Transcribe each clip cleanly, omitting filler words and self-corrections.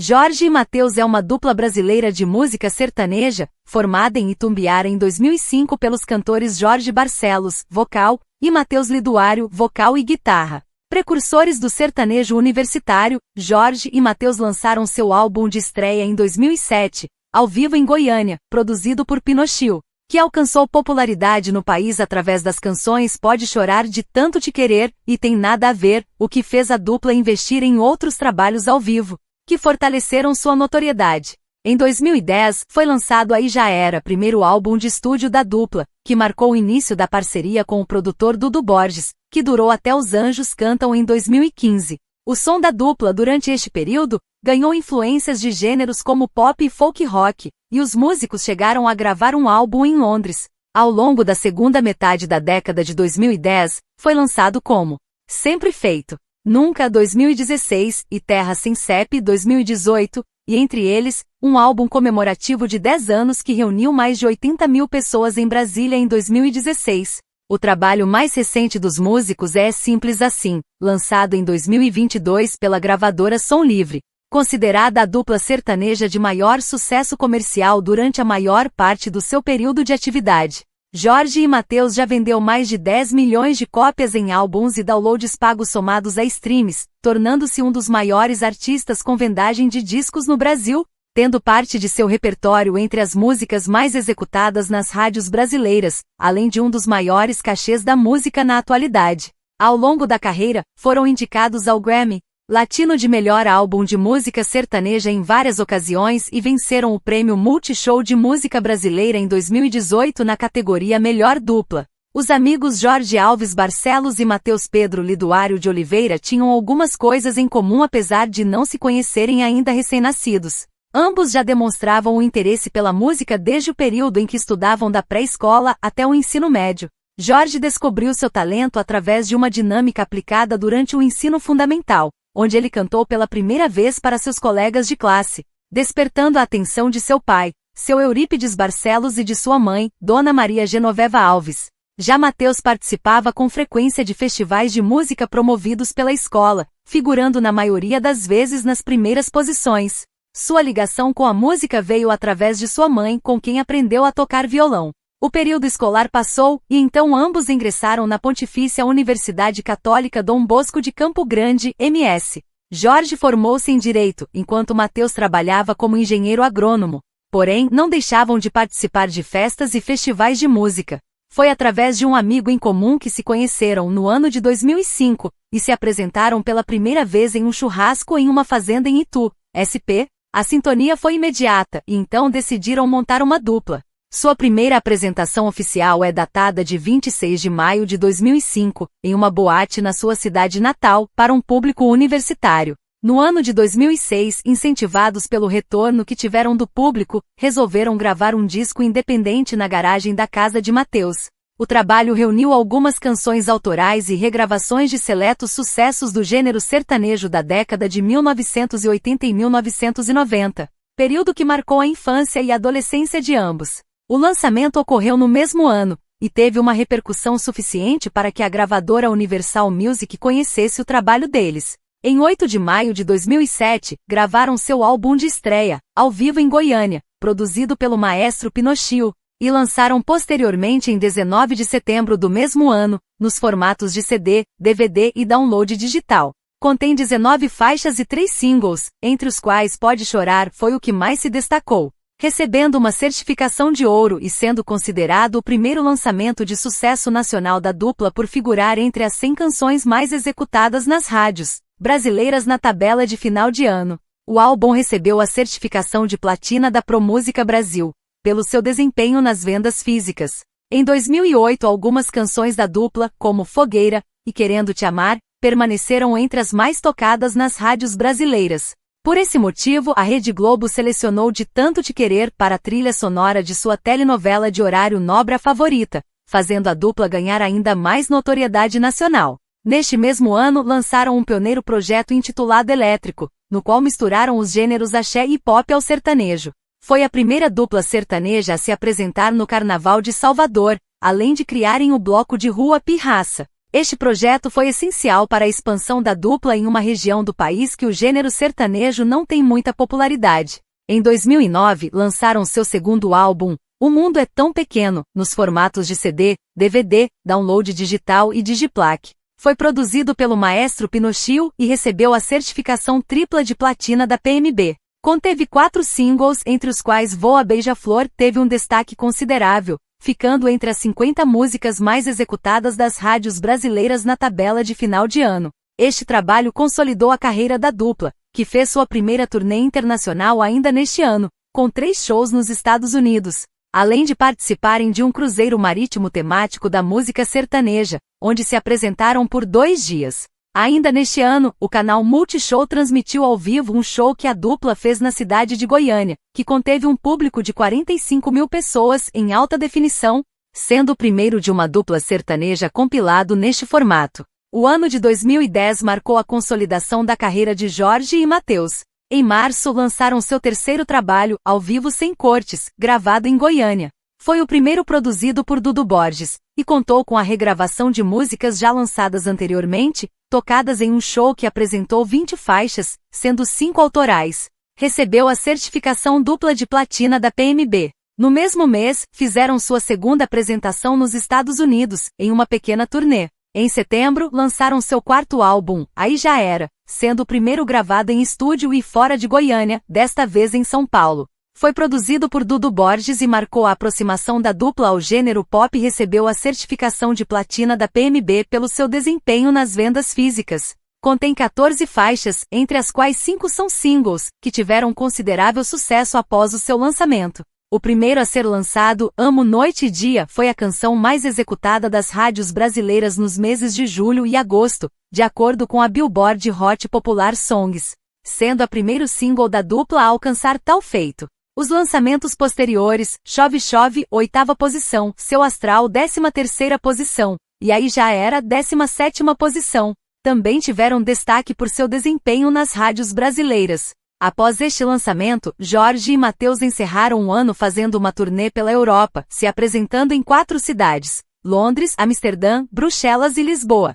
Jorge e Mateus é uma dupla brasileira de música sertaneja, formada em Itumbiara em 2005 pelos cantores Jorge Barcelos, vocal, e Mateus Liduário, vocal e guitarra. Precursores do sertanejo universitário, Jorge e Mateus lançaram seu álbum de estreia em 2007, Ao Vivo em Goiânia, produzido por Pinocchio, que alcançou popularidade no país através das canções Pode Chorar de Tanto Te Querer e Tem Nada a Ver, o que fez a dupla investir em outros trabalhos ao vivo, que fortaleceram sua notoriedade. Em 2010, foi lançado Aí Já Era, primeiro álbum de estúdio da dupla, que marcou o início da parceria com o produtor Dudu Borges, que durou até Os Anjos Cantam em 2015. O som da dupla durante este período ganhou influências de gêneros como pop e folk rock, e os músicos chegaram a gravar um álbum em Londres. Ao longo da segunda metade da década de 2010, foi lançado como Sempre Feito, Nunca 2016 e Terra Sem CEP 2018, e entre eles, um álbum comemorativo de 10 anos que reuniu mais de 80 mil pessoas em Brasília em 2016. O trabalho mais recente dos músicos é Simples Assim, lançado em 2022 pela gravadora Som Livre, considerada a dupla sertaneja de maior sucesso comercial durante a maior parte do seu período de atividade. Jorge e Mateus já vendeu mais de 10 milhões de cópias em álbuns e downloads pagos somados a streams, tornando-se um dos maiores artistas com vendagem de discos no Brasil, tendo parte de seu repertório entre as músicas mais executadas nas rádios brasileiras, além de um dos maiores cachês da música na atualidade. Ao longo da carreira, foram indicados ao Grammy Latino de Melhor Álbum de Música Sertaneja em várias ocasiões e venceram o Prêmio Multishow de Música Brasileira em 2018 na categoria Melhor Dupla. Os amigos Jorge Alves Barcelos e Mateus Pedro Liduário de Oliveira tinham algumas coisas em comum apesar de não se conhecerem ainda recém-nascidos. Ambos já demonstravam o interesse pela música desde o período em que estudavam da pré-escola até o ensino médio. Jorge descobriu seu talento através de uma dinâmica aplicada durante o ensino fundamental, onde ele cantou pela primeira vez para seus colegas de classe, despertando a atenção de seu pai, seu Eurípides Barcelos e de sua mãe, Dona Maria Genoveva Alves. Já Mateus participava com frequência de festivais de música promovidos pela escola, figurando na maioria das vezes nas primeiras posições. Sua ligação com a música veio através de sua mãe, com quem aprendeu a tocar violão. O período escolar passou, e então ambos ingressaram na Pontifícia Universidade Católica Dom Bosco de Campo Grande, MS. Jorge formou-se em Direito, enquanto Mateus trabalhava como engenheiro agrônomo. Porém, não deixavam de participar de festas e festivais de música. Foi através de um amigo em comum que se conheceram no ano de 2005, e se apresentaram pela primeira vez em um churrasco em uma fazenda em Itu, SP. A sintonia foi imediata, e então decidiram montar uma dupla. Sua primeira apresentação oficial é datada de 26 de maio de 2005, em uma boate na sua cidade natal, para um público universitário. No ano de 2006, incentivados pelo retorno que tiveram do público, resolveram gravar um disco independente na garagem da casa de Mateus. O trabalho reuniu algumas canções autorais e regravações de seletos sucessos do gênero sertanejo da década de 1980 e 1990, período que marcou a infância e adolescência de ambos. O lançamento ocorreu no mesmo ano, e teve uma repercussão suficiente para que a gravadora Universal Music conhecesse o trabalho deles. Em 8 de maio de 2007, gravaram seu álbum de estreia, Ao Vivo em Goiânia, produzido pelo maestro Pinocchio, e lançaram posteriormente em 19 de setembro do mesmo ano, nos formatos de CD, DVD e download digital. Contém 19 faixas e 3 singles, entre os quais Pode Chorar foi o que mais se destacou, recebendo uma certificação de ouro e sendo considerado o primeiro lançamento de sucesso nacional da dupla por figurar entre as 100 canções mais executadas nas rádios brasileiras na tabela de final de ano. O álbum recebeu a certificação de platina da ProMúsica Brasil, pelo seu desempenho nas vendas físicas. Em 2008, algumas canções da dupla, como Fogueira e Querendo Te Amar, permaneceram entre as mais tocadas nas rádios brasileiras. Por esse motivo, a Rede Globo selecionou De Tanto Te Querer para a trilha sonora de sua telenovela de horário nobre A Favorita, fazendo a dupla ganhar ainda mais notoriedade nacional. Neste mesmo ano, lançaram um pioneiro projeto intitulado Elétrico, no qual misturaram os gêneros axé e pop ao sertanejo. Foi a primeira dupla sertaneja a se apresentar no Carnaval de Salvador, além de criarem o bloco de rua Pirraça. Este projeto foi essencial para a expansão da dupla em uma região do país que o gênero sertanejo não tem muita popularidade. Em 2009, lançaram seu segundo álbum, O Mundo é Tão Pequeno, nos formatos de CD, DVD, download digital e digiplaque. Foi produzido pelo maestro Pinocchio e recebeu a certificação tripla de platina da PMB. Conteve 4 singles, entre os quais Voa Beija-Flor teve um destaque considerável, ficando entre as 50 músicas mais executadas das rádios brasileiras na tabela de final de ano. Este trabalho consolidou a carreira da dupla, que fez sua primeira turnê internacional ainda neste ano, com 3 shows nos Estados Unidos, além de participarem de um cruzeiro marítimo temático da música sertaneja, onde se apresentaram por 2 dias. Ainda neste ano, o canal Multishow transmitiu ao vivo um show que a dupla fez na cidade de Goiânia, que conteve um público de 45 mil pessoas em alta definição, sendo o primeiro de uma dupla sertaneja compilado neste formato. O ano de 2010 marcou a consolidação da carreira de Jorge e Mateus. Em março lançaram seu terceiro trabalho, Ao Vivo Sem Cortes, gravado em Goiânia. Foi o primeiro produzido por Dudu Borges, e contou com a regravação de músicas já lançadas anteriormente, tocadas em um show que apresentou 20 faixas, sendo 5 autorais. Recebeu a certificação dupla de platina da PMB. No mesmo mês, fizeram sua segunda apresentação nos Estados Unidos, em uma pequena turnê. Em setembro, lançaram seu quarto álbum, Aí Já Era, sendo o primeiro gravado em estúdio e fora de Goiânia, desta vez em São Paulo. Foi produzido por Dudu Borges e marcou a aproximação da dupla ao gênero pop e recebeu a certificação de platina da PMB pelo seu desempenho nas vendas físicas. Contém 14 faixas, entre as quais 5 são singles, que tiveram considerável sucesso após o seu lançamento. O primeiro a ser lançado, Amo Noite e Dia, foi a canção mais executada das rádios brasileiras nos meses de julho e agosto, de acordo com a Billboard Hot Popular Songs, sendo a primeiro single da dupla a alcançar tal feito. Os lançamentos posteriores, Chove Chove, 8ª posição, Seu Astral, 13ª posição, e Aí Já Era, 17ª posição, também tiveram destaque por seu desempenho nas rádios brasileiras. Após este lançamento, Jorge e Mateus encerraram o ano fazendo uma turnê pela Europa, se apresentando em 4 cidades: Londres, Amsterdã, Bruxelas e Lisboa.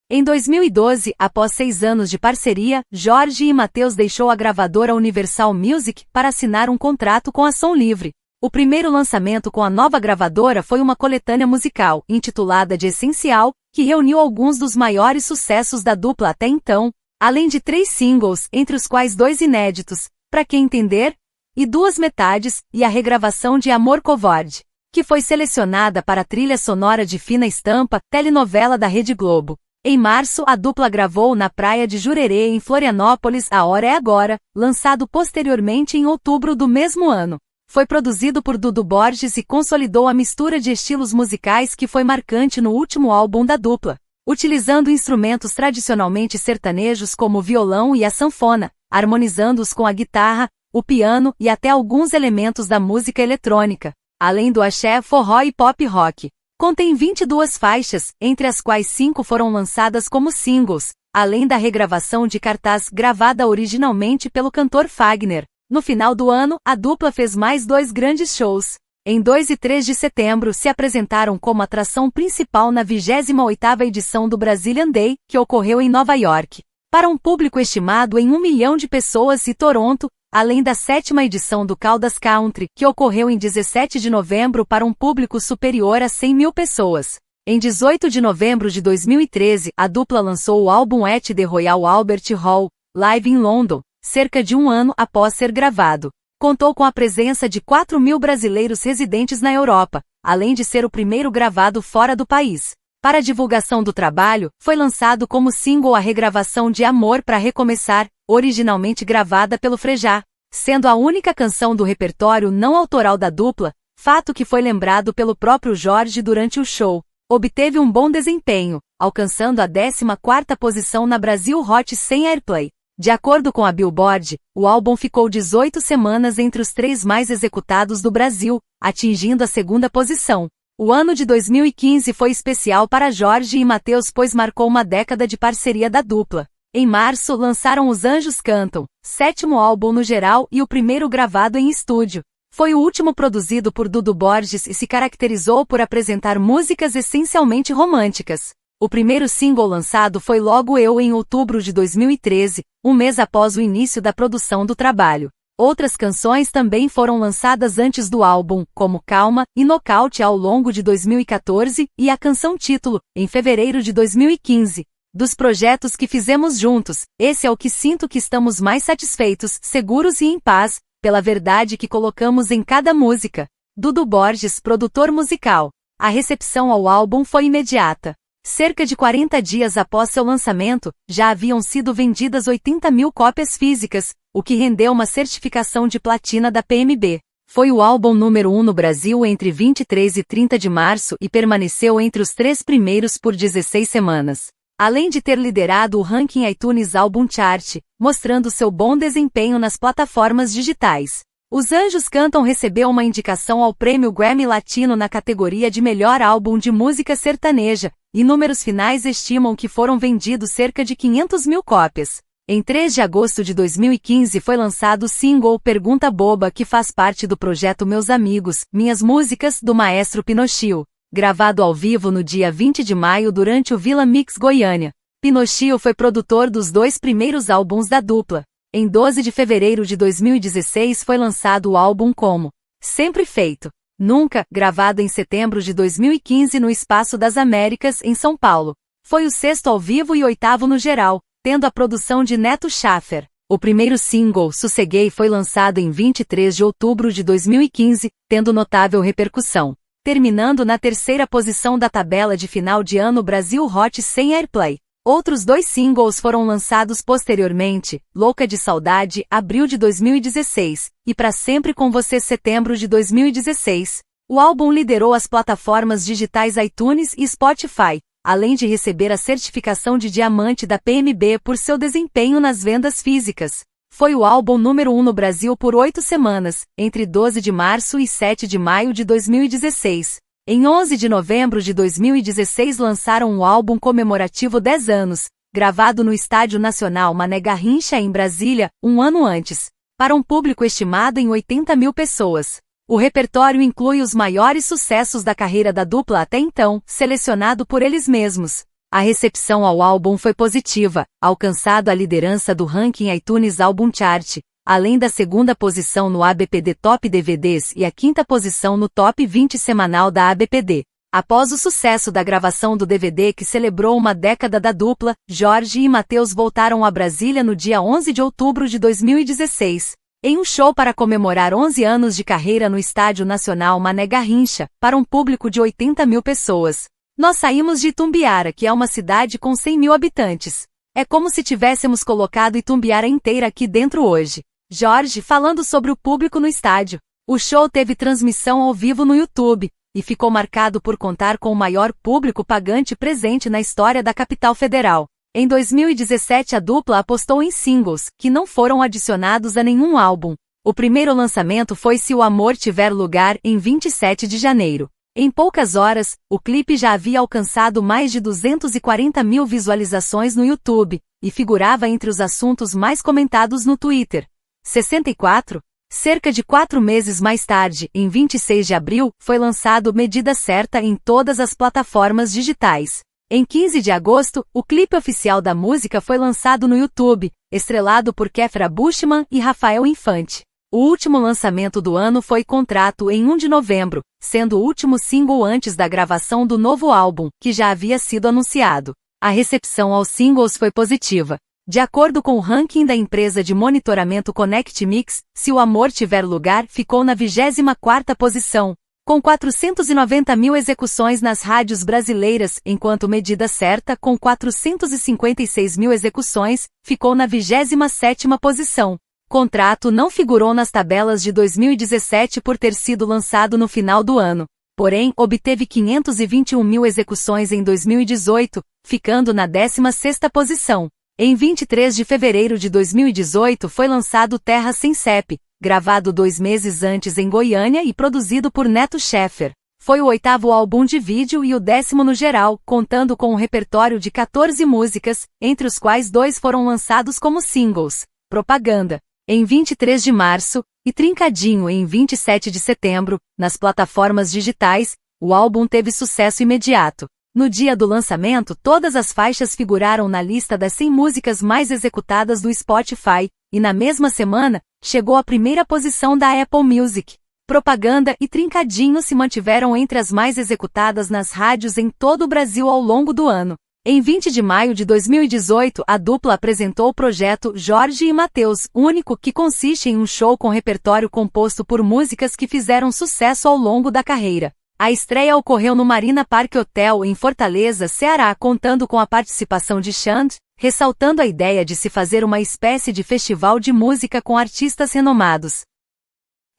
Em 2012, após 6 anos de parceria, Jorge e Mateus deixou a gravadora Universal Music para assinar um contrato com a Som Livre. O primeiro lançamento com a nova gravadora foi uma coletânea musical, intitulada de Essencial, que reuniu alguns dos maiores sucessos da dupla até então, além de 3 singles, entre os quais 2 inéditos, Pra Quem Entender, e 2 metades, e a regravação de Amor Covarde, que foi selecionada para a trilha sonora de Fina Estampa, telenovela da Rede Globo. Em março, a dupla gravou na praia de Jurerê, em Florianópolis, A Hora é Agora, lançado posteriormente em outubro do mesmo ano. Foi produzido por Dudu Borges e consolidou a mistura de estilos musicais que foi marcante no último álbum da dupla, utilizando instrumentos tradicionalmente sertanejos como o violão e a sanfona, harmonizando-os com a guitarra, o piano e até alguns elementos da música eletrônica, além do axé, forró e pop rock. Contém 22 faixas, entre as quais 5 foram lançadas como singles, além da regravação de Cartaz gravada originalmente pelo cantor Fagner. No final do ano, a dupla fez mais 2 grandes shows. Em 2 e 3 de setembro se apresentaram como atração principal na 28ª edição do Brazilian Day, que ocorreu em Nova York, para um público estimado em 1 milhão de pessoas, e Toronto, além da 7ª edição do Caldas Country, que ocorreu em 17 de novembro para um público superior a 100 mil pessoas. Em 18 de novembro de 2013, a dupla lançou o álbum at the Royal Albert Hall, live em London, cerca de um ano após ser gravado. Contou com a presença de 4 mil brasileiros residentes na Europa, além de ser o primeiro gravado fora do país. Para a divulgação do trabalho, foi lançado como single a regravação de Amor Pra Recomeçar, originalmente gravada pelo Frejá, sendo a única canção do repertório não autoral da dupla, fato que foi lembrado pelo próprio Jorge durante o show. Obteve um bom desempenho, alcançando a 14ª posição na Brasil Hot 100 Airplay. De acordo com a Billboard, o álbum ficou 18 semanas entre os 3 mais executados do Brasil, atingindo a 2ª posição. O ano de 2015 foi especial para Jorge e Mateus, pois marcou uma década de parceria da dupla. Em março lançaram Os Anjos Cantam, 7º álbum no geral e o primeiro gravado em estúdio. Foi o último produzido por Dudu Borges e se caracterizou por apresentar músicas essencialmente românticas. O primeiro single lançado foi Logo Eu em outubro de 2013, um mês após o início da produção do trabalho. Outras canções também foram lançadas antes do álbum, como Calma e Nocaute ao longo de 2014 e a canção título, em fevereiro de 2015. Dos projetos que fizemos juntos, esse é o que sinto que estamos mais satisfeitos, seguros e em paz, pela verdade que colocamos em cada música. Dudu Borges, produtor musical. A recepção ao álbum foi imediata. Cerca de 40 dias após seu lançamento, já haviam sido vendidas 80 mil cópias físicas, o que rendeu uma certificação de platina da PMB. Foi o álbum número 1 no Brasil entre 23 e 30 de março e permaneceu entre os 3 primeiros por 16 semanas. Além de ter liderado o ranking iTunes Album Chart, mostrando seu bom desempenho nas plataformas digitais. Os Anjos Cantam recebeu uma indicação ao Prêmio Grammy Latino na categoria de Melhor Álbum de Música Sertaneja, e números finais estimam que foram vendidos cerca de 500 mil cópias. Em 3 de agosto de 2015 foi lançado o single Pergunta Boba, que faz parte do projeto Meus Amigos, Minhas Músicas, do maestro Pinochio, gravado ao vivo no dia 20 de maio durante o Vila Mix Goiânia. Pinochio foi produtor dos 2 primeiros álbuns da dupla. Em 12 de fevereiro de 2016 foi lançado o álbum Como Sempre Feito, Nunca, gravado em setembro de 2015 no Espaço das Américas, em São Paulo. Foi o 6º ao vivo e 8º no geral, tendo a produção de Neto Schaffer. O primeiro single, Sosseguei, foi lançado em 23 de outubro de 2015, tendo notável repercussão, terminando na 3ª posição da tabela de final de ano Brasil Hot 100 Airplay. Outros 2 singles foram lançados posteriormente, Louca de Saudade, abril de 2016, e Pra Sempre com Você, setembro de 2016. O álbum liderou as plataformas digitais iTunes e Spotify, além de receber a certificação de diamante da PMB por seu desempenho nas vendas físicas. Foi o álbum número 1 no Brasil por 8 semanas, entre 12 de março e 7 de maio de 2016. Em 11 de novembro de 2016 lançaram o álbum comemorativo 10 anos, gravado no Estádio Nacional Mané Garrincha em Brasília, um ano antes, para um público estimado em 80 mil pessoas. O repertório inclui os maiores sucessos da carreira da dupla até então, selecionado por eles mesmos. A recepção ao álbum foi positiva, alcançado a liderança do ranking iTunes Album Chart, além da 2ª posição no ABPD Top DVDs e a 5ª posição no Top 20 semanal da ABPD. Após o sucesso da gravação do DVD que celebrou uma década da dupla, Jorge e Mateus voltaram a Brasília no dia 11 de outubro de 2016, em um show para comemorar 11 anos de carreira no Estádio Nacional Mané Garrincha, para um público de 80 mil pessoas. Nós saímos de Itumbiara, que é uma cidade com 100 mil habitantes. É como se tivéssemos colocado Itumbiara inteira aqui dentro hoje. Jorge falando sobre o público no estádio. O show teve transmissão ao vivo no YouTube, e ficou marcado por contar com o maior público pagante presente na história da capital federal. Em 2017 a dupla apostou em singles, que não foram adicionados a nenhum álbum. O primeiro lançamento foi Se o Amor Tiver Lugar, em 27 de janeiro. Em poucas horas, o clipe já havia alcançado mais de 240 mil visualizações no YouTube, e figurava entre os assuntos mais comentados no Twitter. 64. Cerca de 4 meses mais tarde, em 26 de abril, foi lançado Medida Certa em todas as plataformas digitais. Em 15 de agosto, o clipe oficial da música foi lançado no YouTube, estrelado por Kéfera Bushman e Rafael Infante. O último lançamento do ano foi Contrato em 1 de novembro, sendo o último single antes da gravação do novo álbum, que já havia sido anunciado. A recepção aos singles foi positiva. De acordo com o ranking da empresa de monitoramento Connect Mix, Se o Amor Tiver Lugar ficou na 24ª posição, com 490 mil execuções nas rádios brasileiras, enquanto Medida Certa, com 456 mil execuções, ficou na 27ª posição. Contrato não figurou nas tabelas de 2017 por ter sido lançado no final do ano. Porém, obteve 521 mil execuções em 2018, ficando na 16ª posição. Em 23 de fevereiro de 2018 foi lançado Terra Sem CEP, gravado 2 meses antes em Goiânia e produzido por Neto Schaffer. Foi o 8º álbum de vídeo e o 10º no geral, contando com um repertório de 14 músicas, entre os quais 2 foram lançados como singles. Propaganda. Em 23 de março, e Trincadinho em 27 de setembro, nas plataformas digitais, o álbum teve sucesso imediato. No dia do lançamento, todas as faixas figuraram na lista das 100 músicas mais executadas do Spotify, e na mesma semana, chegou à primeira posição da Apple Music. Propaganda e Trincadinho se mantiveram entre as mais executadas nas rádios em todo o Brasil ao longo do ano. Em 20 de maio de 2018, a dupla apresentou o projeto Jorge e Mateus, único que consiste em um show com repertório composto por músicas que fizeram sucesso ao longo da carreira. A estreia ocorreu no Marina Park Hotel, em Fortaleza, Ceará, contando com a participação de Xande, ressaltando a ideia de se fazer uma espécie de festival de música com artistas renomados.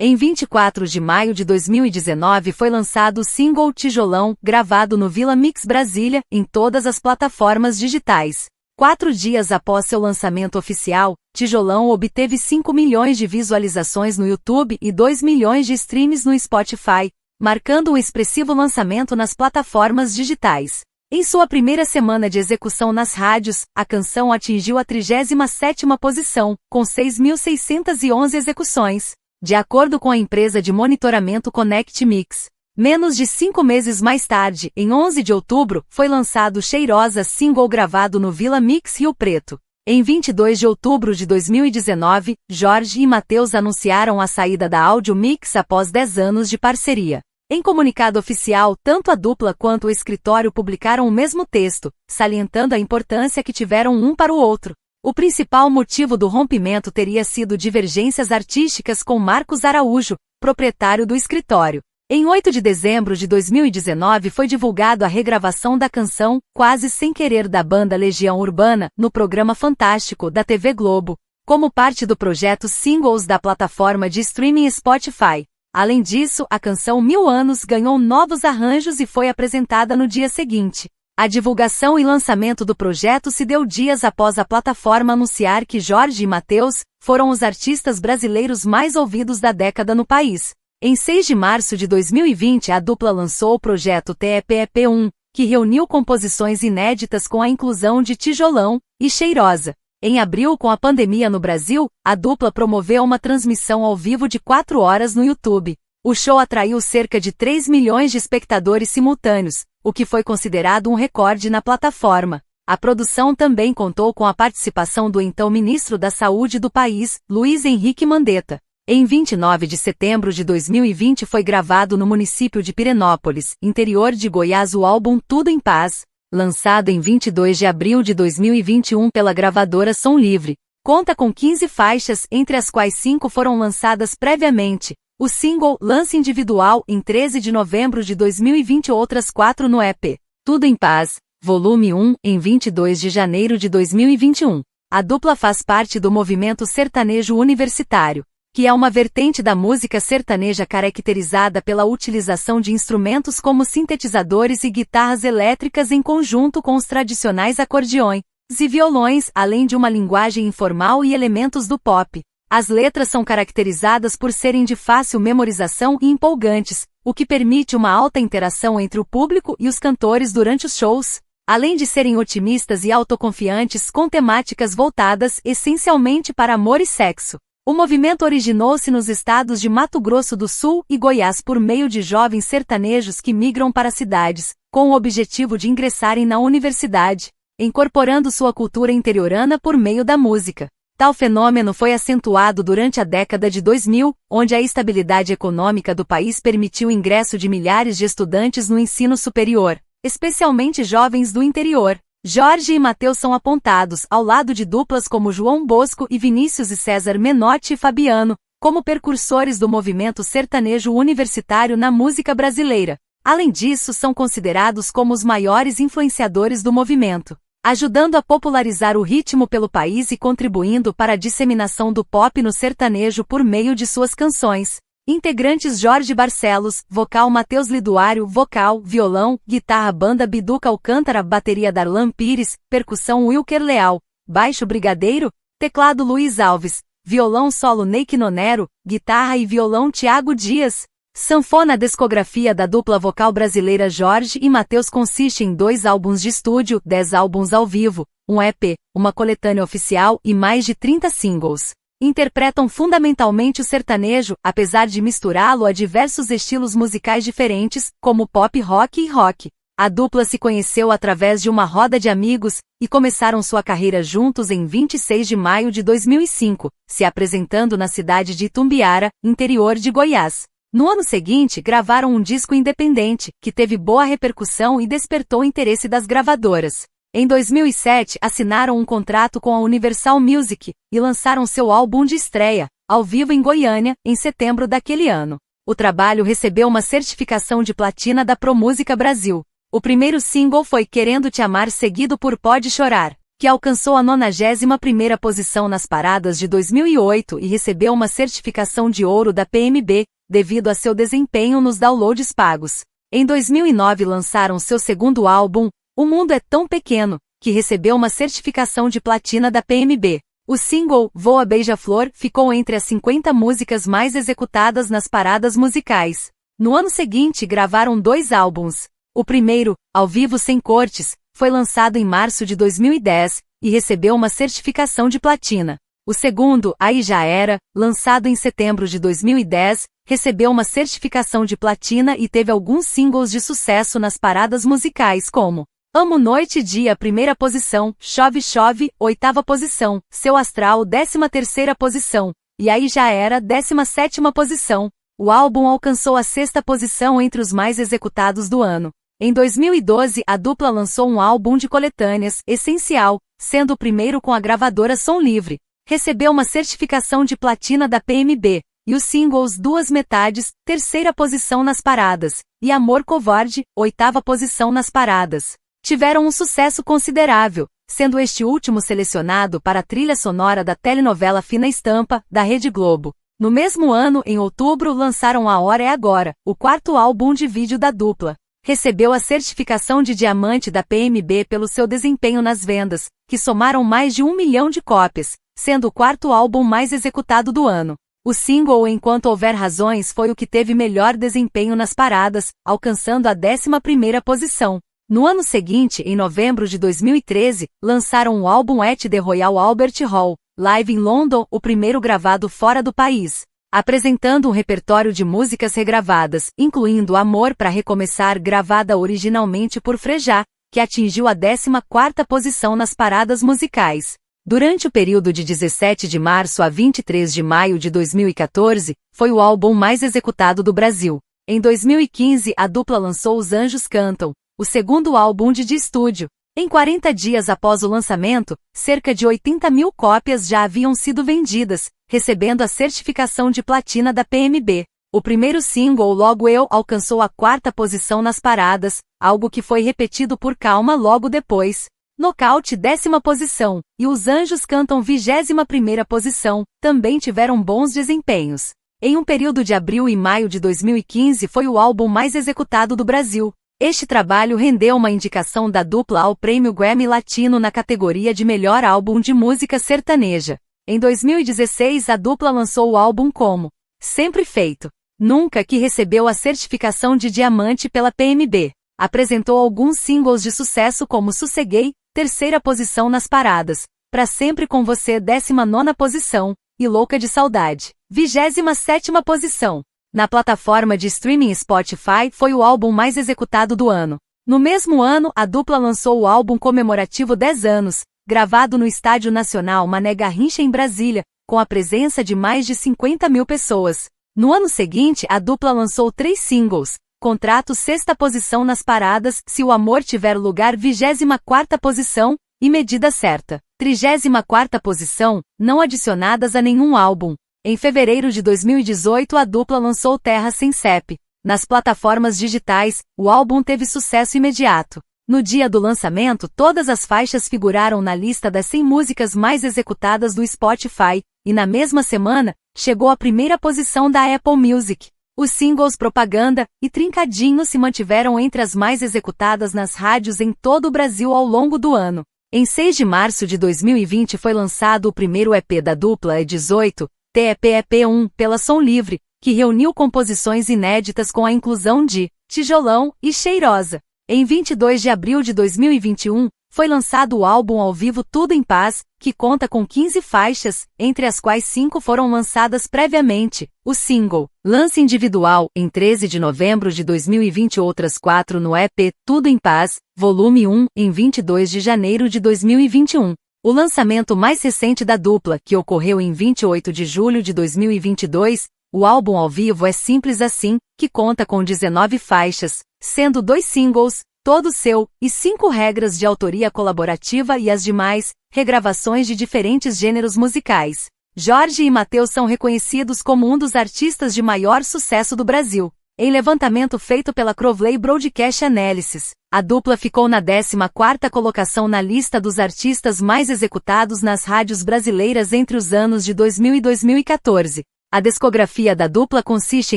Em 24 de maio de 2019 foi lançado o single Tijolão, gravado no Vila Mix Brasília, em todas as plataformas digitais. 4 dias após seu lançamento oficial, Tijolão obteve 5 milhões de visualizações no YouTube e 2 milhões de streams no Spotify, marcando um expressivo lançamento nas plataformas digitais. Em sua primeira semana de execução nas rádios, a canção atingiu a 37ª posição, com 6.611 execuções. De acordo com a empresa de monitoramento Connect Mix. Menos de 5 meses mais tarde, em 11 de outubro, foi lançado Cheirosa, single gravado no Vila Mix Rio Preto. Em 22 de outubro de 2019, Jorge e Mateus anunciaram a saída da Audio Mix após 10 anos de parceria. Em comunicado oficial, tanto a dupla quanto o escritório publicaram o mesmo texto, salientando a importância que tiveram um para o outro. O principal motivo do rompimento teria sido divergências artísticas com Marcos Araújo, proprietário do escritório. Em 8 de dezembro de 2019 foi divulgado a regravação da canção Quase Sem Querer da banda Legião Urbana, no programa Fantástico da TV Globo, como parte do projeto Singles da plataforma de streaming Spotify. Além disso, a canção 1000 Anos ganhou novos arranjos e foi apresentada no dia seguinte. A divulgação e lançamento do projeto se deu dias após a plataforma anunciar que Jorge e Mateus foram os artistas brasileiros mais ouvidos da década no país. Em 6 de março de 2020, a dupla lançou o projeto TEPEP1, que reuniu composições inéditas com a inclusão de Tijolão e Cheirosa. Em abril, com a pandemia no Brasil, a dupla promoveu uma transmissão ao vivo de 4 horas no YouTube. O show atraiu cerca de 3 milhões de espectadores simultâneos, o que foi considerado um recorde na plataforma. A produção também contou com a participação do então ministro da Saúde do país, Luiz Henrique Mandetta. Em 29 de setembro de 2020 foi gravado no município de Pirenópolis, interior de Goiás, o álbum Tudo em Paz, lançado em 22 de abril de 2021 pela gravadora Som Livre. Conta com 15 faixas, entre as quais 5 foram lançadas previamente. O single Lance Individual em 13 de novembro de 2020 e outras 4 no EP. Tudo em Paz, volume 1, em 22 de janeiro de 2021. A dupla faz parte do movimento sertanejo universitário, que é uma vertente da música sertaneja caracterizada pela utilização de instrumentos como sintetizadores e guitarras elétricas em conjunto com os tradicionais acordeões e violões, além de uma linguagem informal e elementos do pop. As letras são caracterizadas por serem de fácil memorização e empolgantes, o que permite uma alta interação entre o público e os cantores durante os shows, além de serem otimistas e autoconfiantes com temáticas voltadas essencialmente para amor e sexo. O movimento originou-se nos estados de Mato Grosso do Sul e Goiás por meio de jovens sertanejos que migram para cidades, com o objetivo de ingressarem na universidade, incorporando sua cultura interiorana por meio da música. Tal fenômeno foi acentuado durante a década de 2000, onde a estabilidade econômica do país permitiu o ingresso de milhares de estudantes no ensino superior, especialmente jovens do interior. Jorge e Mateus são apontados, ao lado de duplas como João Bosco e Vinícius e César Menotti e Fabiano, como precursores do movimento sertanejo universitário na música brasileira. Além disso, são considerados como os maiores influenciadores do movimento, ajudando a popularizar o ritmo pelo país e contribuindo para a disseminação do pop no sertanejo por meio de suas canções. Integrantes Jorge Barcelos, vocal Mateus Liduário, vocal, violão, guitarra banda Biduca Alcântara, bateria Darlan Pires, percussão Wilker Leal, baixo Brigadeiro, teclado Luiz Alves, violão solo Neik Nonero, guitarra e violão Tiago Dias. Sanfona. A discografia da dupla vocal brasileira Jorge e Mateus consiste em 2 álbuns de estúdio, 10 álbuns ao vivo, um EP, uma coletânea oficial e mais de 30 singles. Interpretam fundamentalmente o sertanejo, apesar de misturá-lo a diversos estilos musicais diferentes, como pop rock e rock. A dupla se conheceu através de uma roda de amigos e começaram sua carreira juntos em 26 de maio de 2005, se apresentando na cidade de Itumbiara, interior de Goiás. No ano seguinte, gravaram um disco independente, que teve boa repercussão e despertou o interesse das gravadoras. Em 2007, assinaram um contrato com a Universal Music e lançaram seu álbum de estreia, ao vivo em Goiânia, em setembro daquele ano. O trabalho recebeu uma certificação de platina da ProMusica Brasil. O primeiro single foi Querendo Te Amar, seguido por Pode Chorar, que alcançou a 91ª posição nas paradas de 2008 e recebeu uma certificação de ouro da PMB, devido a seu desempenho nos downloads pagos. Em 2009 lançaram seu segundo álbum, O Mundo é Tão Pequeno, que recebeu uma certificação de platina da PMB. O single, Voa Beija-Flor, ficou entre as 50 músicas mais executadas nas paradas musicais. No ano seguinte gravaram 2 álbuns. O primeiro, Ao Vivo Sem Cortes, foi lançado em março de 2010, e recebeu uma certificação de platina. O segundo, Aí Já Era, lançado em setembro de 2010, recebeu uma certificação de platina e teve alguns singles de sucesso nas paradas musicais como Amo Noite e Dia, 1ª posição, Chove Chove, 8ª posição, Seu Astral, 13ª posição, e Aí Já Era, 17ª posição. O álbum alcançou a 6ª posição entre os mais executados do ano. Em 2012, a dupla lançou um álbum de coletâneas, Essencial, sendo o primeiro com a gravadora Som Livre. Recebeu uma certificação de platina da PMB, e os singles Duas Metades, 3ª posição nas paradas, e Amor Covarde, 8ª posição nas paradas. Tiveram um sucesso considerável, sendo este último selecionado para a trilha sonora da telenovela Fina Estampa, da Rede Globo. No mesmo ano, em outubro, lançaram A Hora é Agora, o 4º álbum de vídeo da dupla. Recebeu a certificação de diamante da PMB pelo seu desempenho nas vendas, que somaram mais de 1 milhão de cópias, sendo o 4º álbum mais executado do ano. O single Enquanto Houver Razões foi o que teve melhor desempenho nas paradas, alcançando a 11ª posição. No ano seguinte, em novembro de 2013, lançaram o álbum At the Royal Albert Hall, Live em London, o primeiro gravado fora do país, apresentando um repertório de músicas regravadas, incluindo Amor pra Recomeçar, gravada originalmente por Frejá, que atingiu a 14ª posição nas paradas musicais. Durante o período de 17 de março a 23 de maio de 2014, foi o álbum mais executado do Brasil. Em 2015, a dupla lançou Os Anjos Cantam, o segundo álbum de estúdio. Em 40 dias após o lançamento, cerca de 80 mil cópias já haviam sido vendidas, recebendo a certificação de platina da PMB. O primeiro single, Logo Eu, alcançou a 4ª posição nas paradas, algo que foi repetido por Calma logo depois. Nocaute, 10ª posição, e Os Anjos Cantam, 21ª posição, também tiveram bons desempenhos. Em um período de abril e maio de 2015 foi o álbum mais executado do Brasil. Este trabalho rendeu uma indicação da dupla ao Prêmio Grammy Latino na categoria de Melhor Álbum de Música Sertaneja. Em 2016 a dupla lançou o álbum Como Sempre Feito Nunca, que recebeu a certificação de diamante pela PMB. Apresentou alguns singles de sucesso como Sosseguei, 3ª posição nas paradas, Pra Sempre Com Você, 19ª posição, e Louca de Saudade, 27ª posição. Na plataforma de streaming Spotify foi o álbum mais executado do ano. No mesmo ano, a dupla lançou o álbum comemorativo 10 anos, gravado no Estádio Nacional Mané Garrincha em Brasília, com a presença de mais de 50 mil pessoas. No ano seguinte, a dupla lançou 3 singles, Contrato, 6ª posição nas paradas, Se o Amor Tiver Lugar, 24ª posição, e Medida Certa, 34ª posição, não adicionadas a nenhum álbum. Em fevereiro de 2018 a dupla lançou Terra Sem CEP. Nas plataformas digitais, o álbum teve sucesso imediato. No dia do lançamento, todas as faixas figuraram na lista das 100 músicas mais executadas do Spotify, e na mesma semana, chegou à 1ª posição da Apple Music. Os singles Propaganda e Trincadinho se mantiveram entre as mais executadas nas rádios em todo o Brasil ao longo do ano. Em 6 de março de 2020 foi lançado o primeiro EP da dupla, E18, TEP-EP1, pela Som Livre, que reuniu composições inéditas com a inclusão de Tijolão e Cheirosa. Em 22 de abril de 2021, foi lançado o álbum ao vivo Tudo em Paz, que conta com 15 faixas, entre as quais 5 foram lançadas previamente. O single, lance individual, em 13 de novembro de 2020 e outras 4 no EP Tudo em Paz, volume 1, em 22 de janeiro de 2021. O lançamento mais recente da dupla, que ocorreu em 28 de julho de 2022, o álbum ao vivo é Simples Assim, que conta com 19 faixas, sendo 2 singles, Todo Seu, e 5 regras de autoria colaborativa e as demais, regravações de diferentes gêneros musicais. Jorge e Mateus são reconhecidos como um dos artistas de maior sucesso do Brasil. Em levantamento feito pela Crowley Broadcast Analysis, a dupla ficou na 14ª colocação na lista dos artistas mais executados nas rádios brasileiras entre os anos de 2000 e 2014. A discografia da dupla consiste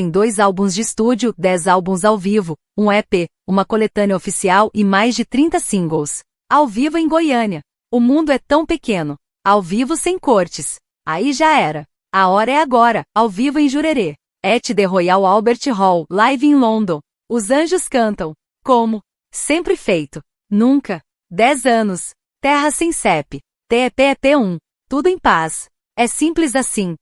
em 2 álbuns de estúdio, 10 álbuns ao vivo, um EP, uma coletânea oficial e mais de 30 singles. Ao vivo em Goiânia. O mundo é tão pequeno. Ao vivo sem cortes. Aí já era. A hora é agora, ao vivo em Jurerê. At the Royal Albert Hall, live em London. Os Anjos Cantam. Como? Sempre feito. Nunca. 10 anos. Terra sem CEP. TEPEP1. Tudo em Paz. É simples assim.